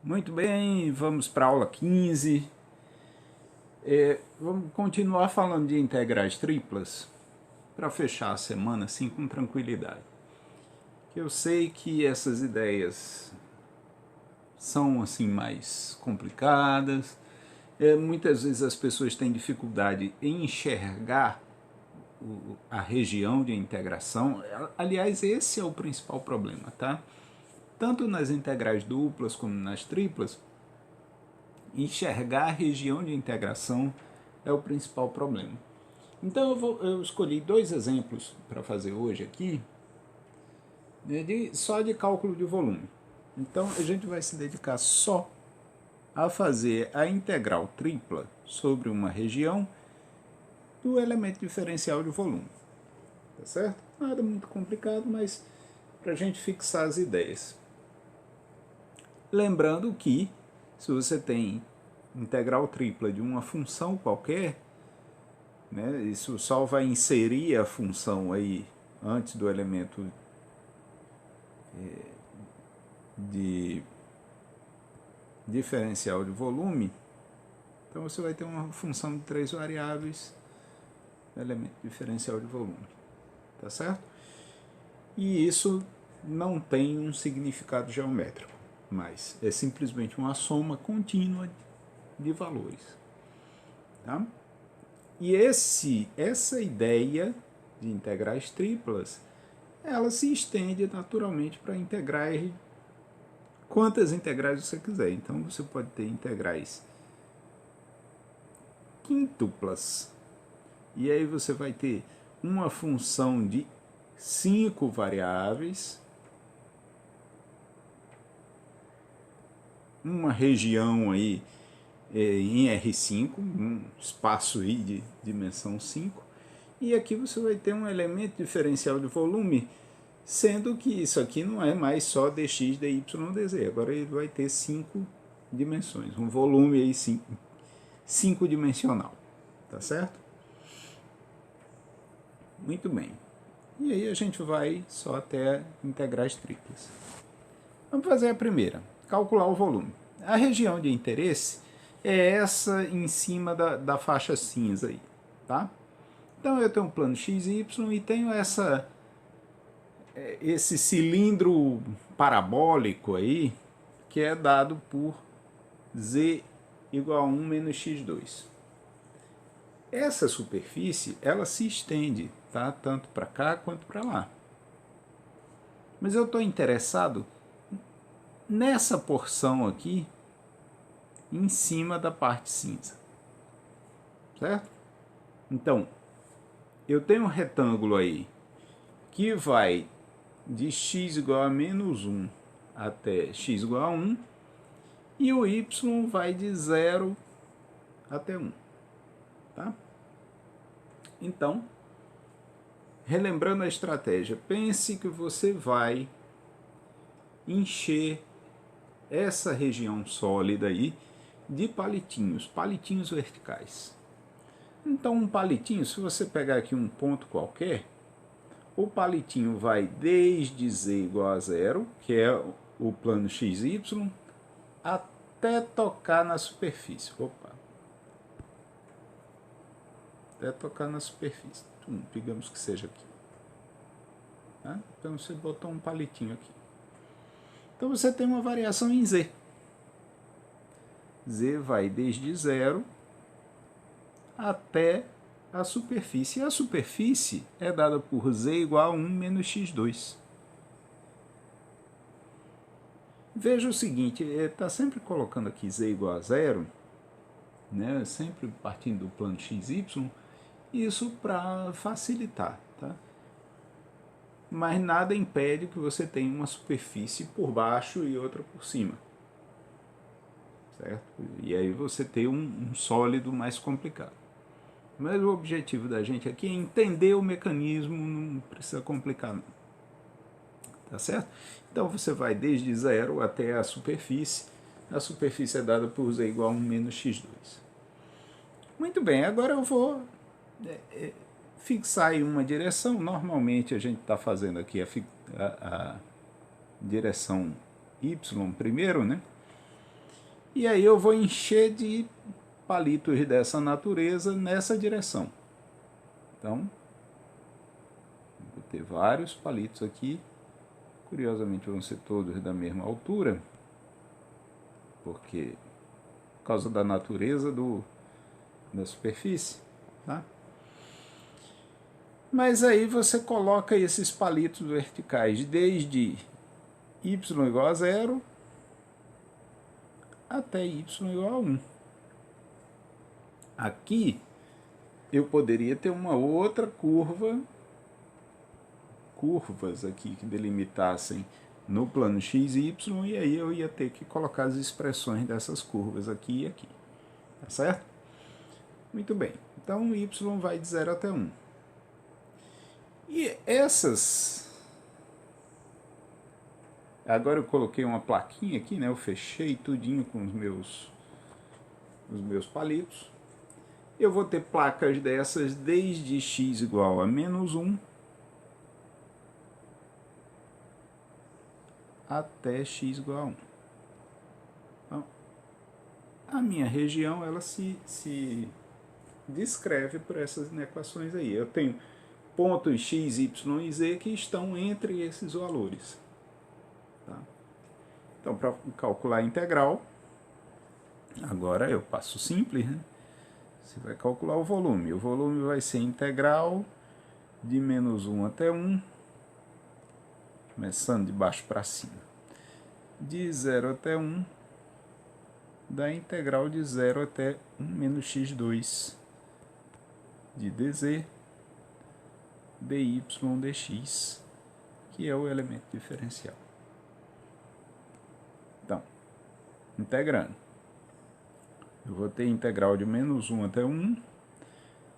Muito bem, vamos para a aula 15. Vamos continuar falando de integrais triplas para fechar a semana assim com tranquilidade. Eu sei que essas ideias são assim mais complicadas. Muitas vezes as pessoas têm dificuldade em enxergar a região de integração. Aliás, esse é o principal problema, tá? Tanto nas integrais duplas como nas triplas, enxergar a região de integração é o principal problema. Então eu escolhi dois exemplos para fazer hoje aqui, né, só de cálculo de volume. Então a gente vai se dedicar só a fazer a integral tripla sobre uma região do elemento diferencial de volume. Tá certo? Nada muito complicado, mas para a gente fixar as ideias. Lembrando que se você tem integral tripla de uma função qualquer, né, isso só vai inserir a função aí antes do elemento de diferencial de volume. Então você vai ter uma função de 3 variáveis, elemento diferencial de volume, tá certo? E isso não tem um significado geométrico, mas é simplesmente uma soma contínua de valores, tá? E essa ideia de integrais triplas, ela se estende naturalmente para integrar quantas integrais você quiser. Então você pode ter integrais quíntuplas, e aí você vai ter uma função de 5 variáveis, uma região aí em R5, um espaço aí de dimensão 5, e aqui você vai ter um elemento diferencial de volume, sendo que isso aqui não é mais só dx, dy, dz, agora ele vai ter 5 dimensões, um volume aí 5 dimensional, tá certo? Muito bem. E aí a gente vai só até integrais triplas. Vamos fazer a primeira, calcular o volume. A região de interesse é essa em cima da faixa cinza aí, tá? Então eu tenho um plano XY e tenho esse cilindro parabólico aí, que é dado por z igual a 1 menos x2. Essa superfície, ela se estende, tá? Tanto para cá quanto para lá. Mas eu estou interessado nessa porção aqui, em cima da parte cinza, certo? Então, eu tenho um retângulo aí que vai de x igual a menos 1 até x igual a 1, e o y vai de 0 até 1. Tá? Então, relembrando a estratégia, pense que você vai encher essa região sólida aí de palitinhos verticais. Então um palitinho, se você pegar aqui um ponto qualquer, o palitinho vai desde z igual a 0, que é o plano xy, até tocar na superfície. Até tocar na superfície. Digamos que seja aqui. Tá? Então você botou um palitinho aqui. Então você tem uma variação em z. Z vai desde 0 até a superfície. E a superfície é dada por z igual a 1 menos x2. Veja o seguinte, está sempre colocando aqui z igual a 0, né, sempre partindo do plano xy, isso para facilitar. Tá? Mas nada impede que você tenha uma superfície por baixo e outra por cima. Certo? E aí você tem um sólido mais complicado. Mas o objetivo da gente aqui é entender o mecanismo, não precisa complicar não. Tá certo? Então você vai desde 0 até a superfície é dada por z igual a 1 menos x2. Muito bem, agora eu vou fixar em uma direção. Normalmente a gente está fazendo aqui a direção y primeiro, né? E aí eu vou encher de palitos dessa natureza nessa direção. Então, vou ter vários palitos aqui. Curiosamente vão ser todos da mesma altura, porque por causa da natureza da superfície, tá? Mas aí você coloca esses palitos verticais desde y igual a 0 até y igual a 1. Aqui eu poderia ter uma outra curvas aqui que delimitassem no plano x e y, e aí eu ia ter que colocar as expressões dessas curvas aqui e aqui. Tá certo? Muito bem. Então y vai de 0 até 1. E essas... Agora eu coloquei uma plaquinha aqui, né? Eu fechei tudinho com os meus palitos. Eu vou ter placas dessas desde x igual a menos 1 até x igual a 1. Então, a minha região ela se descreve por essas equações aí. Eu tenho pontos x, y e z que estão entre esses valores. Tá? Então, para calcular a integral, agora eu passo simples, né? Você vai calcular o volume. O volume vai ser integral de menos 1 até 1, começando de baixo para cima. De 0 até 1, da integral de 0 até 1 menos x2 de dz dy dx, que é o elemento diferencial. Então, integrando. Eu vou ter integral de menos 1 até 1,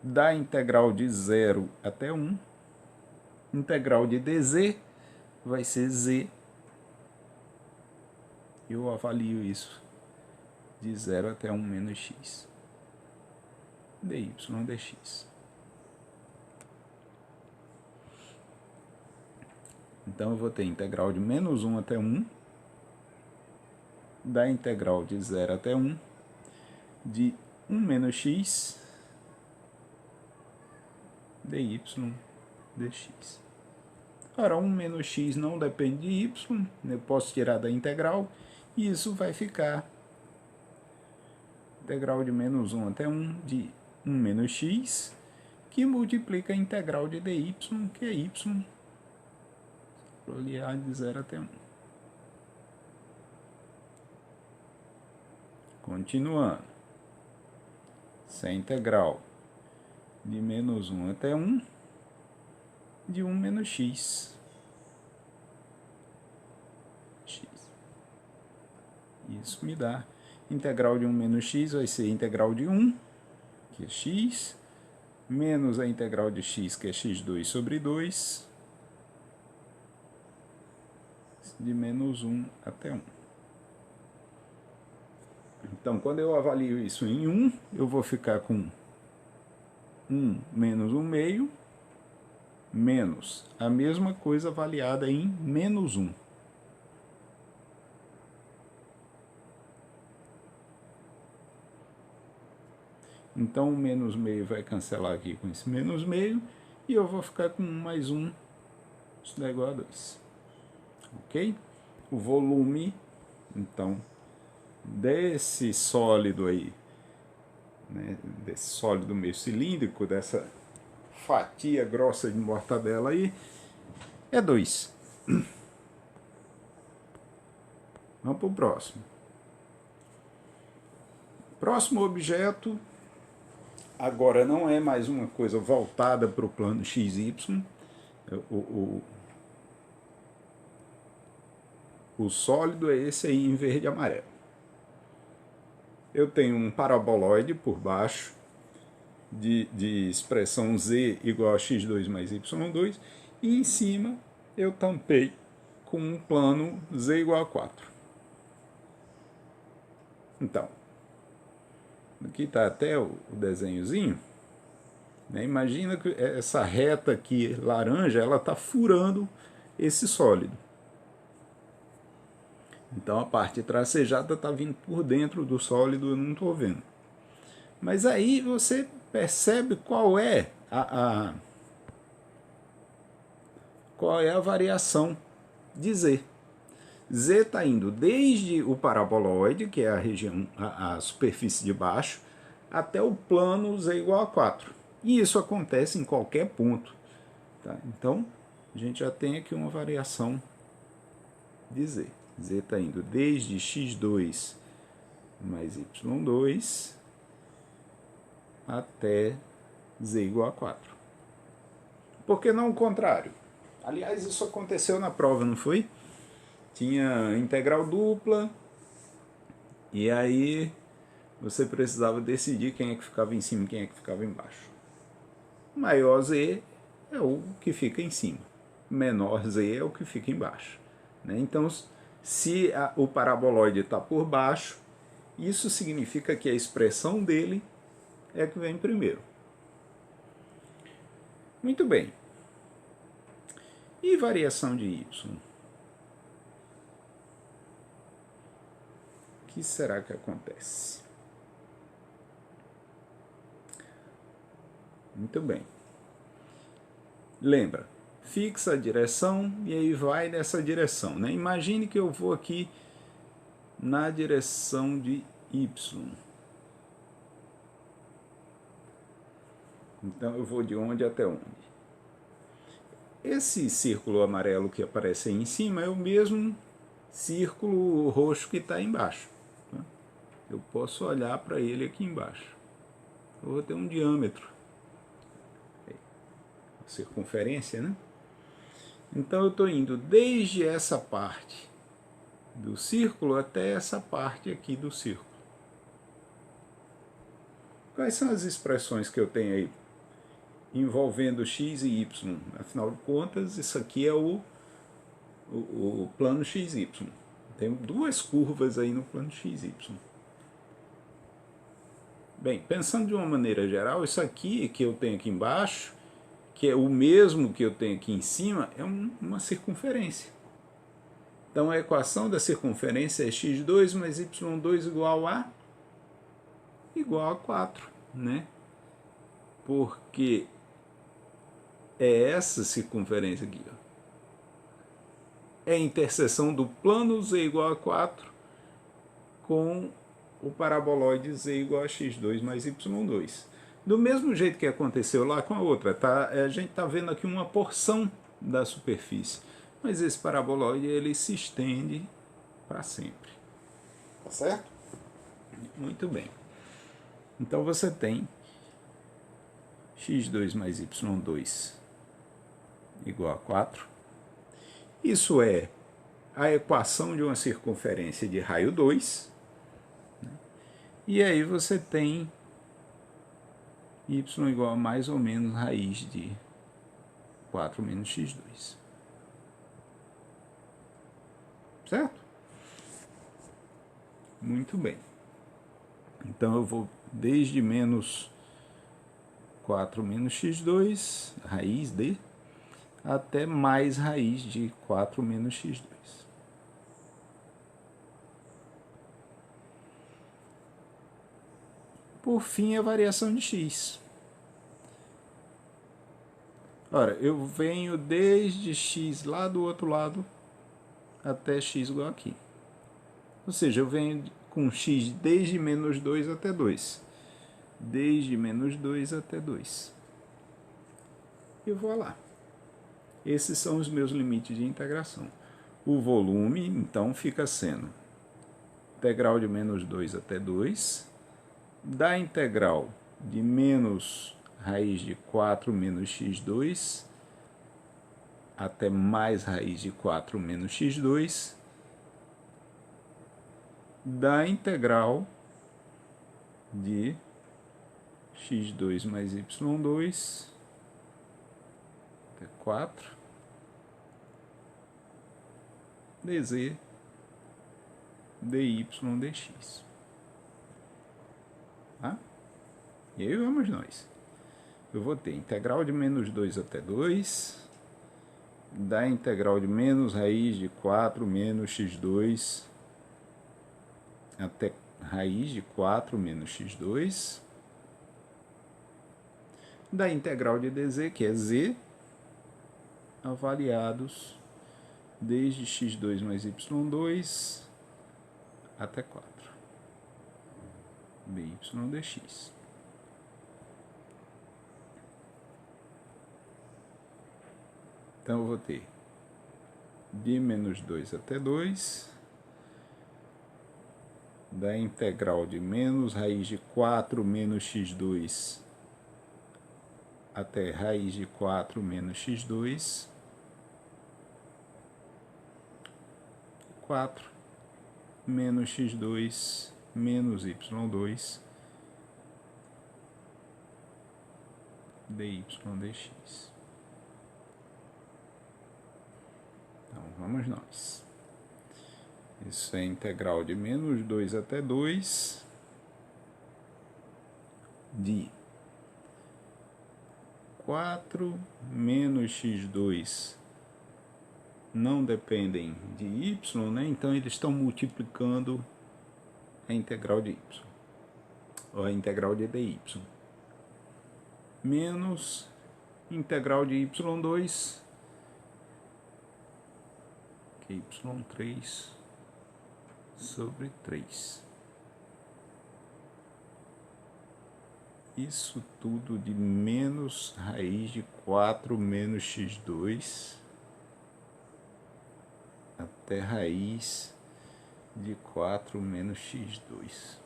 da integral de 0 até 1, integral de dz vai ser z, eu avalio isso de 0 até 1 menos x, dy dx. Então eu vou ter integral de menos 1 até 1, da integral de 0 até 1, de 1 menos x dy dx. Ora, 1 menos x não depende de y, eu posso tirar da integral, e isso vai ficar integral de menos 1 até 1 de 1 menos x, que multiplica a integral de dy, que é y, aliar de 0 até 1. Continuando. Essa é a integral de menos 1 até 1 de 1 menos x. Isso me dá integral de 1 menos x vai ser integral de 1, que é x, menos a integral de x, que é x2 sobre 2, de menos 1 até 1. Então, quando eu avalio isso em 1, eu vou ficar com 1 menos 1 meio, menos a mesma coisa avaliada em menos 1. Então, o menos meio vai cancelar aqui com esse menos meio, e eu vou ficar com 1 mais 1, isso dá igual a 2. Ok? O volume, então, desse sólido aí, né, desse sólido meio cilíndrico, dessa fatia grossa de mortadela aí, é 2. Vamos para o próximo. Próximo objeto, agora não é mais uma coisa voltada para o plano XY, o sólido é esse aí em verde e amarelo. Eu tenho um paraboloide por baixo, de expressão z igual a x2 mais y2, e em cima eu tampei com um plano z igual a 4. Então, aqui está até o desenhozinho, né? Imagina que essa reta aqui laranja, ela está furando esse sólido. Então a parte tracejada está vindo por dentro do sólido, eu não estou vendo. Mas aí você percebe qual é a variação de Z. Z está indo desde o paraboloide, que é a região, a superfície de baixo, até o plano Z igual a 4. E isso acontece em qualquer ponto. Tá? Então, a gente já tem aqui uma variação de Z. Z está indo desde x2 mais y2 até Z igual a 4. Por que não o contrário? Aliás, isso aconteceu na prova, não foi? Tinha integral dupla, e aí você precisava decidir quem é que ficava em cima e quem é que ficava embaixo. Maior Z é o que fica em cima, menor Z é o que fica embaixo. Né? Então, se o paraboloide está por baixo, isso significa que a expressão dele é que vem primeiro. Muito bem. E variação de y? O que será que acontece? Muito bem. Lembra, fixa a direção e aí vai nessa direção. Né? Imagine que eu vou aqui na direção de y. Então eu vou de onde até onde? Esse círculo amarelo que aparece aí em cima é o mesmo círculo roxo que está embaixo. Tá? Eu posso olhar para ele aqui embaixo. Eu vou ter um diâmetro. Circunferência, né? Então eu estou indo desde essa parte do círculo até essa parte aqui do círculo. Quais são as expressões que eu tenho aí envolvendo x e y? Afinal de contas, isso aqui é o plano XY. Tem duas curvas aí no plano XY. Bem, pensando de uma maneira geral, isso aqui que eu tenho aqui embaixo, que é o mesmo que eu tenho aqui em cima, é uma circunferência. Então a equação da circunferência é x2 mais y2 igual a 4, né? Porque é essa circunferência aqui, ó. É a interseção do plano z igual a 4 com o paraboloide z igual a x2 mais y2. Do mesmo jeito que aconteceu lá com a outra, tá? A gente está vendo aqui uma porção da superfície, mas esse paraboloide ele se estende para sempre. Tá certo? Muito bem. Então você tem x2 mais y2 igual a 4. Isso é a equação de uma circunferência de raio 2. E aí você tem y igual a mais ou menos raiz de 4 menos x2. Certo? Muito bem. Então eu vou desde menos 4 menos x2, raiz de, até mais raiz de 4 menos x2. Por fim, a variação de x. Ora, eu venho desde x lá do outro lado até x igual aqui. Ou seja, eu venho com x desde menos 2 até 2. Desde menos 2 até 2. E vou lá. Esses são os meus limites de integração. O volume, então, fica sendo integral de menos 2 até 2, da integral de menos raiz de 4 menos x2 até mais raiz de 4 menos x2, da integral de x2 mais y2 até 4 dz dy dx. Tá? E aí vamos nós. Eu vou ter integral de menos 2 até 2, da integral de menos raiz de 4 menos x2 até raiz de 4 menos x2, da integral de dz, que é z, avaliados desde x2 mais y2 até 4, dy dx. Então eu vou ter de menos 2 até 2, da integral de menos raiz de 4 menos x2 até raiz de 4 menos x2, 4 menos x2 menos y2 dy dx. Então, vamos nós. Isso é integral de menos 2 até 2 de 4 menos x2 não dependem de y, né? Então eles estão multiplicando a integral de y, ou a integral de dy, menos integral de y2, que é y3 sobre 3. Isso tudo de menos raiz de 4 menos x2 até raiz de 4 menos x2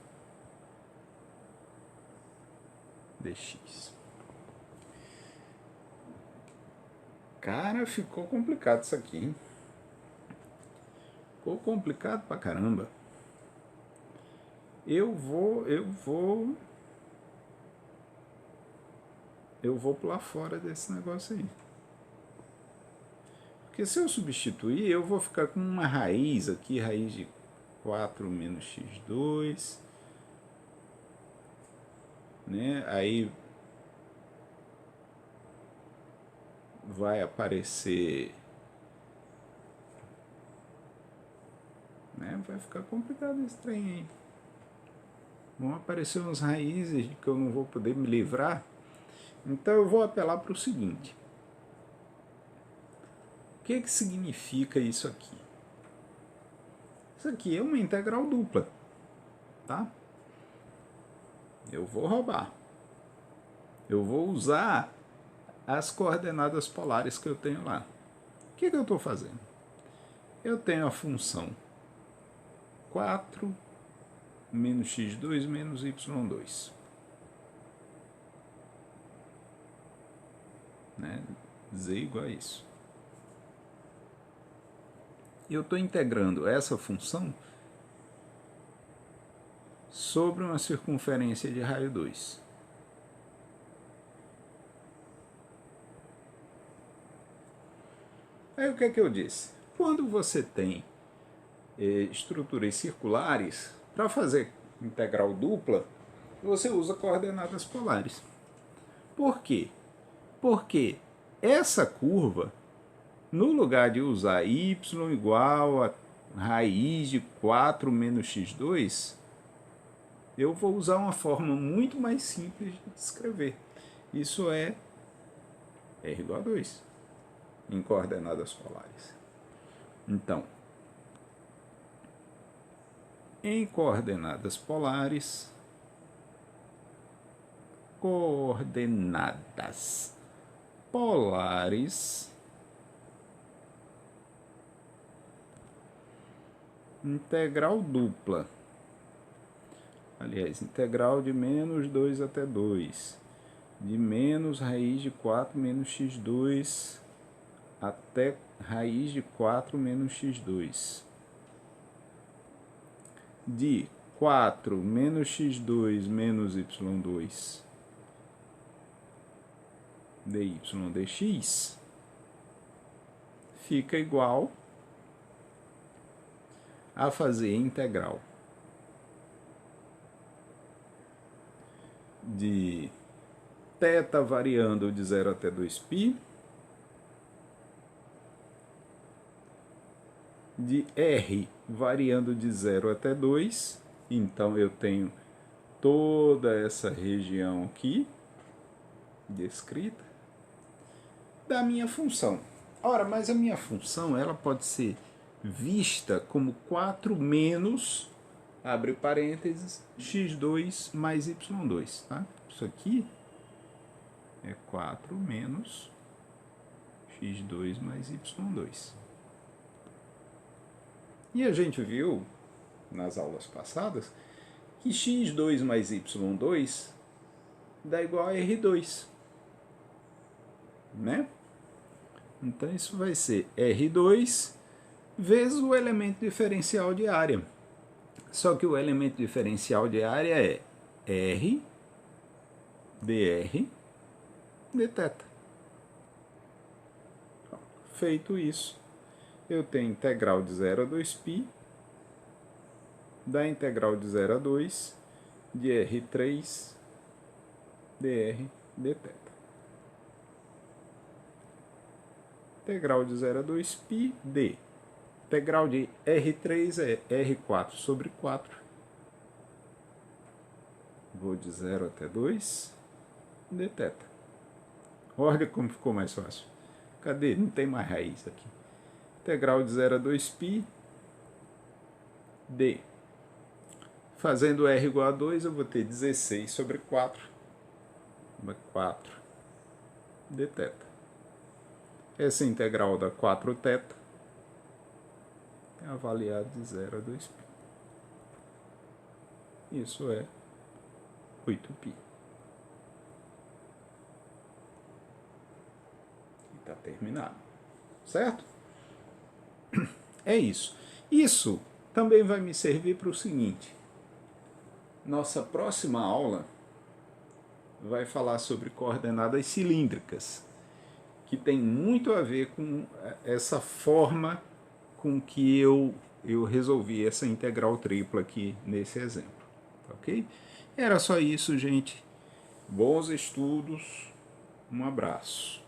dx. Cara, ficou complicado isso aqui, hein? Ficou complicado pra caramba. Eu vou pular fora desse negócio aí. Porque se eu substituir, eu vou ficar com uma raiz aqui, raiz de 4 menos x2, né? Aí vai aparecer, né? Vai ficar complicado esse trem aí. Vão aparecer umas raízes que eu não vou poder me livrar. Então eu vou apelar para o seguinte. O que significa isso aqui? Isso aqui é uma integral dupla, tá? Eu vou roubar. Eu vou usar as coordenadas polares que eu tenho lá. O que eu estou fazendo? Eu tenho a função 4 menos x2 menos y2. Né? Z igual a isso. Eu estou integrando essa função sobre uma circunferência de raio 2. Aí o que é que eu disse? Quando você tem estruturas circulares, para fazer integral dupla, você usa coordenadas polares. Por quê? Porque essa curva, no lugar de usar y igual a raiz de 4 menos x2, eu vou usar uma forma muito mais simples de escrever. Isso é r igual a 2 em coordenadas polares. Então, em coordenadas polares, integral dupla. Aliás, integral de menos 2 até 2, de menos raiz de 4 menos x2 até raiz de 4 menos x2, de 4 menos x2 menos y2 dy dx, fica igual a fazer integral de θ variando de 0 até 2π, de r variando de 0 até 2, Então eu tenho toda essa região aqui descrita da minha função. Ora, mas a minha função ela pode ser vista como 4 menos, abre parênteses, x2 mais y2. Tá? Isso aqui é 4 menos x2 mais y2. E a gente viu nas aulas passadas que x2 mais y2 dá igual a R2. Né? Então isso vai ser R2 vezes o elemento diferencial de área. Só que o elemento diferencial de área é R dr dθ. Feito isso, eu tenho integral de 0 a 2π da integral de 0 a 2 de R3 dr dθ. Integral de 0 a 2π d. Integral de R3 é R4 sobre 4. Vou de 0 até 2 dθ. Olha como ficou mais fácil. Cadê? Não tem mais raiz aqui. Integral de 0 a 2π d. Fazendo R igual a 2, eu vou ter 16 sobre 4 dθ. Essa integral dá 4θ. É avaliado de 0 a 2π. Isso é 8π. E está terminado. Certo? É isso. Isso também vai me servir para o seguinte. Nossa próxima aula vai falar sobre coordenadas cilíndricas, que tem muito a ver com essa forma com que eu resolvi essa integral tripla aqui nesse exemplo. Ok? Era só isso, gente. Bons estudos. Um abraço.